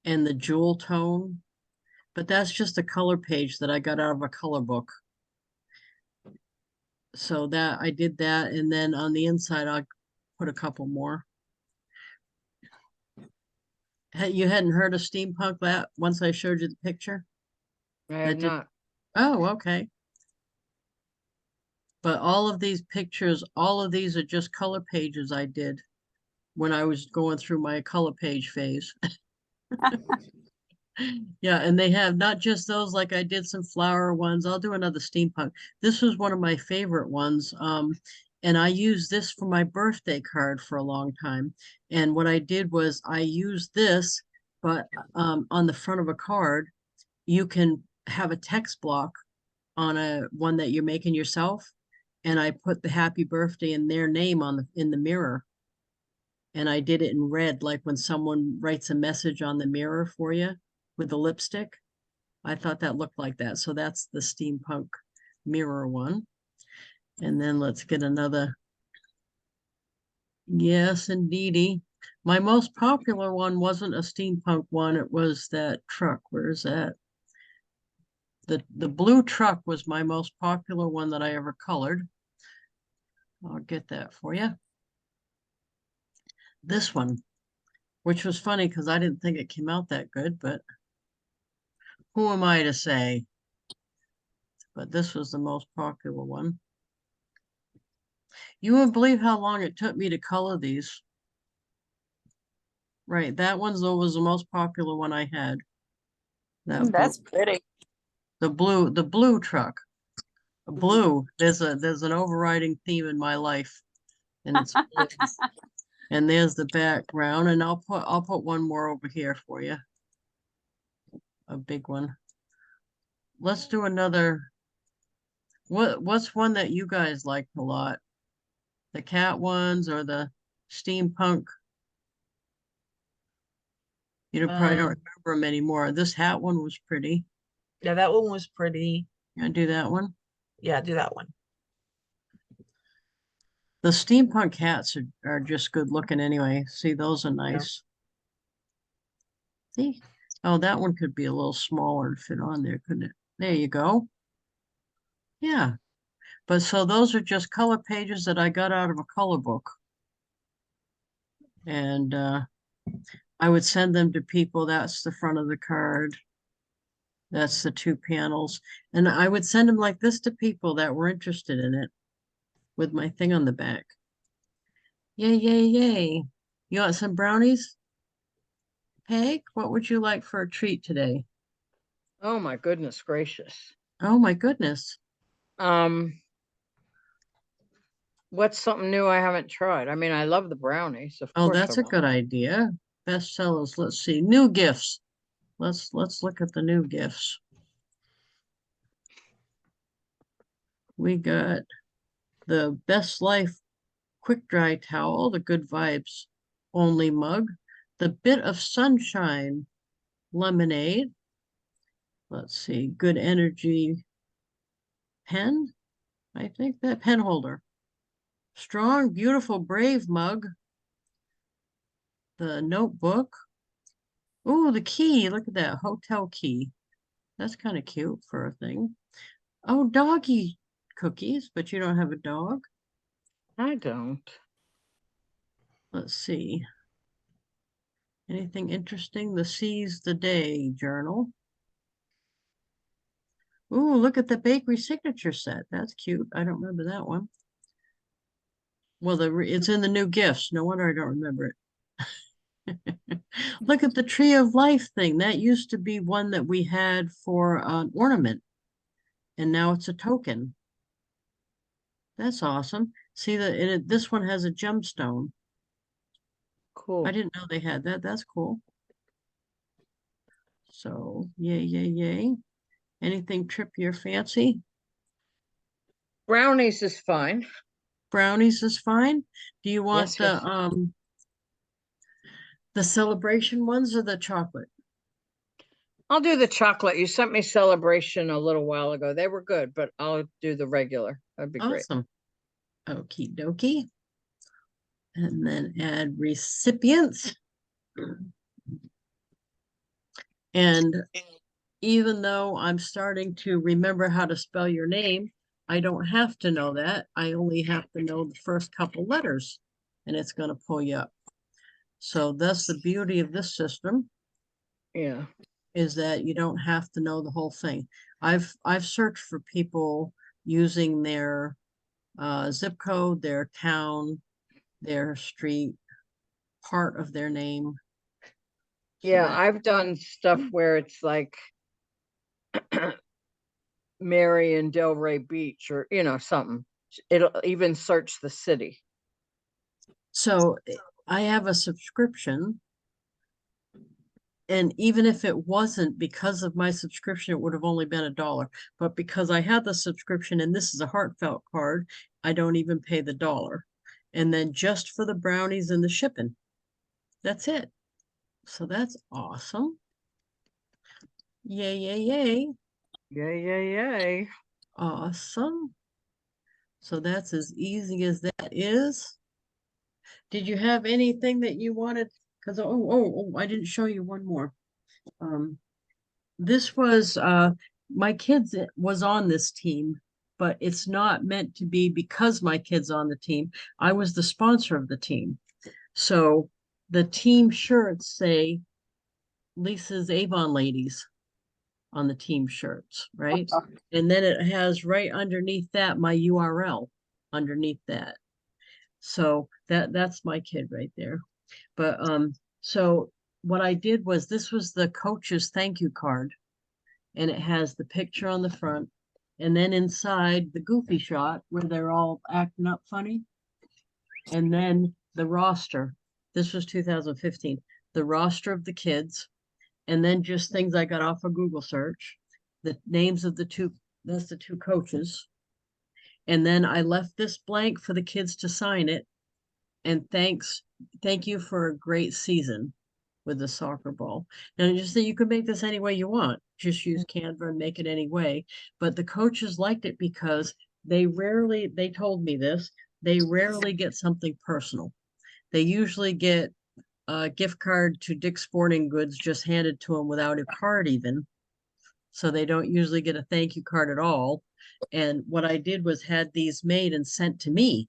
and the jewel tone, but that's just a color page that I got out of a color book. So that I did that, and then on the inside I'll put a couple more. You hadn't heard of steampunk that once I showed you the picture? I have did- not. Oh, okay. But all of these pictures, all of these are just color pages I did when I was going through my color page phase. Yeah, and they have not just those, like I did some flower ones. I'll do another steampunk. This was one of my favorite ones. And I used this for my birthday card for a long time. And what I did was I used this, but on the front of a card, you can have a text block on a one that you're making yourself. And I put the happy birthday and their name on in the mirror. And I did it in red, like when someone writes a message on the mirror for you with the lipstick. I thought that looked like that. So that's the steampunk mirror one. And then let's get another. Yes, indeedy. My most popular one wasn't a steampunk one. It was that truck. Where is that? The blue truck was my most popular one that I ever colored. I'll get that for you. This one, which was funny because I didn't think it came out that good, but who am I to say? But this was the most popular one. You wouldn't believe how long it took me to color these. Right, that one's was the most popular one I had. That That's pretty. the blue truck. Blue. There's an overriding theme in my life, and it's blue. And there's the background, and I'll put one more over here for you. A big one. Let's do another. What's one that you guys liked a lot? The cat ones or the steampunk? You probably don't remember them anymore. This hat one was pretty. Yeah, that one was pretty. You gonna do that one? Yeah, do that one. The steampunk hats are just good looking anyway. See, those are nice. See? Oh, that one could be a little smaller to fit on there, couldn't it? There you go. Yeah. But so those are just color pages that I got out of a color book. And I would send them to people. That's the front of the card. That's the two panels. And I would send them like this to people that were interested in it with my thing on the back. Yay, yay, yay. You want some brownies? Peg, what would you like for a treat today? Oh my goodness gracious. Oh my goodness. What's something new I haven't tried? I mean, I love the brownies, of Oh, course. that's a good idea. Bestsellers. Let's see. New gifts. Let's look at the new gifts. We got the Best Life quick dry towel, the Good Vibes only mug, the Bit of Sunshine lemonade. Let's see. Good Energy pen. I think that pen holder. Strong, beautiful, brave mug. The notebook. Oh, the key. Look at that hotel key. That's kind of cute for a thing. Oh, doggy cookies, but you don't have a dog. I don't. Let's see. Anything interesting? The Seize the Day journal. Ooh, look at the bakery signature set. That's cute. I don't remember that one. Well, it's in the new gifts. No wonder I don't remember it. Look at the Tree of Life thing. That used to be one that we had for an ornament, and now it's a token. That's awesome. See this one has a gemstone. Cool. I didn't know they had that. That's cool. So yay, yay, yay. Anything trip your fancy? Brownies is fine. Brownies is fine. Do you want Yes, yes. the celebration ones or the chocolate? I'll do the chocolate. You sent me Celebration a little while ago. They were good, but I'll do the regular. That'd be great. Awesome. Okie dokie. And then add recipients. And even though I'm starting to remember how to spell your name, I don't have to know that. I only have to know the first couple letters, and it's going to pull you up. So that's the beauty of this system, Yeah. is that you don't have to know the whole thing. I've searched for people using their zip code, their town, their street, part of their name. So Yeah, that- I've done stuff where it's like Mary and Delray Beach or, something. It'll even search the city. So I have a subscription. And even if it wasn't because of my subscription, it would have only been $1. But because I had the subscription and this is a heartfelt card, I don't even pay the $1. And then just for the brownies and the shipping, that's it. So that's awesome. Yay, yay, yay. Yay, yay, yay. Awesome. So that's as easy as that is. Did you have anything that you wanted? Because I didn't show you one more. This was my kids was on this team, but it's not meant to be because my kid's on the team. I was the sponsor of the team. So the team shirts say Lisa's Avon Ladies on the team shirts, right? And then it has right underneath that my URL underneath that. So that's my kid right there. But so what I did was, this was the coach's thank you card, and it has the picture on the front, and then inside the goofy shot where they're all acting up funny, and then the roster. This was 2015, the roster of the kids, and then just things I got off of Google search, the names of the two, that's the two coaches. And then I left this blank for the kids to sign it. And thank you for a great season with the soccer ball. And just that you could make this any way you want. Just use Canva and make it any way. But the coaches liked it because they told me this, they rarely get something personal. They usually get a gift card to Dick's Sporting Goods just handed to them without a card even. So they don't usually get a thank you card at all. And what I did was had these made and sent to me.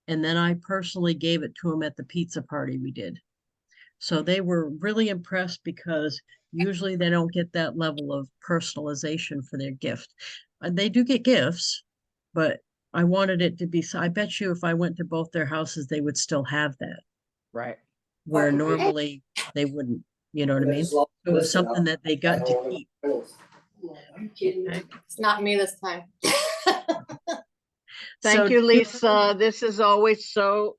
And then I personally gave it to them at the pizza party we did. So they were really impressed because usually they don't get that level of personalization for their gift. They do get gifts, but I wanted it to be, so I bet you if I went to both their houses, they would still have that, Right. where normally they wouldn't, you know what I mean? So it was something that they got to keep. I'm kidding. Okay. It's not me this time. Thank So you, Lisa. This is always so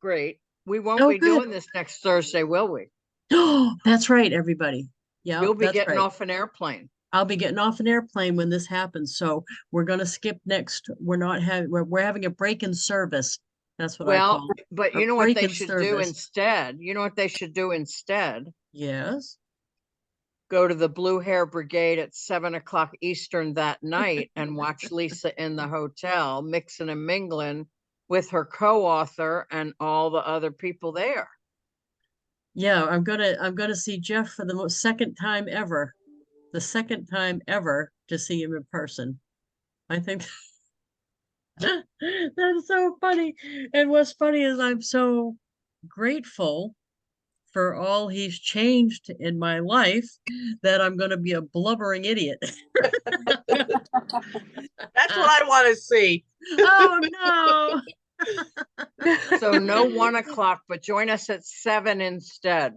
great. We won't Oh, be good. doing this next Thursday, will we? Oh, that's right, everybody. Yeah, You'll be that's getting right. off an airplane. I'll be getting off an airplane when this happens. So we're gonna skip next. We're having a break in service. That's what I Well, call it. but A you know what break they in should do service. instead? You know what they should do instead? Yes. Go to the Blue Hair Brigade at 7 o'clock Eastern that night and watch Lisa in the hotel, mixing and mingling with her co-author and all the other people there. Yeah, I'm gonna see Jeff for the second time ever. The second time ever to see him in person. I think that's so funny. And what's funny is I'm so grateful for all he's changed in my life that I'm going to be a blubbering idiot. That's what I want to see. Oh no. So no 1 o'clock, but join us at 7 instead.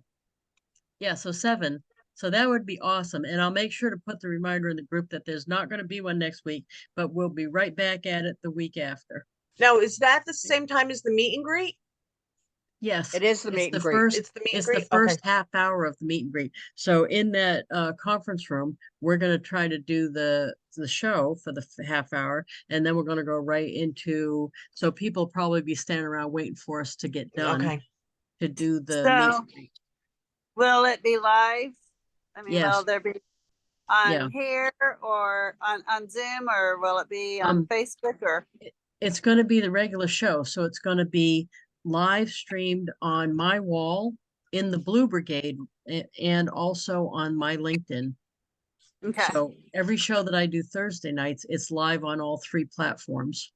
Yeah, so 7. So that would be awesome. And I'll make sure to put the reminder in the group that there's not going to be one next week, but we'll be right back at it the week after. Now, is that the same time as the meet and greet? Yes. It is the it's meet the and greet. first, It's the meet and it's the greet? Okay. first half hour of the meet and greet. So in that conference room, we're gonna try to do the show for the half hour, and then we're gonna go right into, so people probably be standing around waiting for us to get done Okay. to do the meet So and greet. will it be live? I mean, Yes. will there be Yeah. on here or on Zoom, or will it be on Facebook or? It's gonna be the regular show, so it's gonna be live streamed on my wall in the Blue Brigade and also on my LinkedIn. Okay, So every show that I do Thursday nights, it's live on all 3 platforms.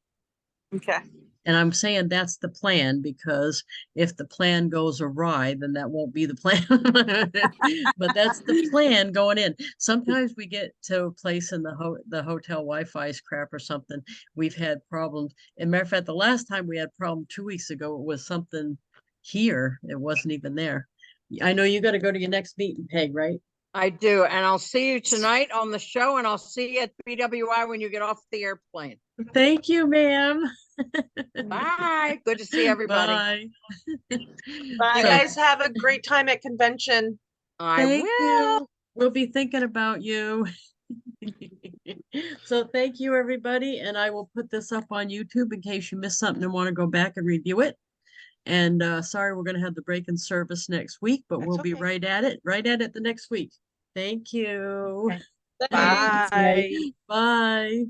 okay. And I'm saying that's the plan, because if the plan goes awry, then that won't be the plan. But that's the plan going in. Sometimes we get to a place in the hotel Wi-Fi is crap or something. We've had problems. As a matter of fact, the last time we had a problem 2 weeks ago, it was something here. It wasn't even there. I know you got to go to your next meeting, Peg, right? I do, and I'll see you tonight on the show, and I'll see you at BWI when you get off the airplane. Thank you, ma'am. Bye. Good to see everybody. Bye. Bye, You So, guys have a great time at convention. I thank will. you. We'll be thinking about you. So thank you, everybody. And I will put this up on YouTube in case you missed something and want to go back and review it. And sorry, we're going to have the break in service next week, but That's we'll be okay. right at it the next week. Thank you. Okay. bye. Bye. Bye.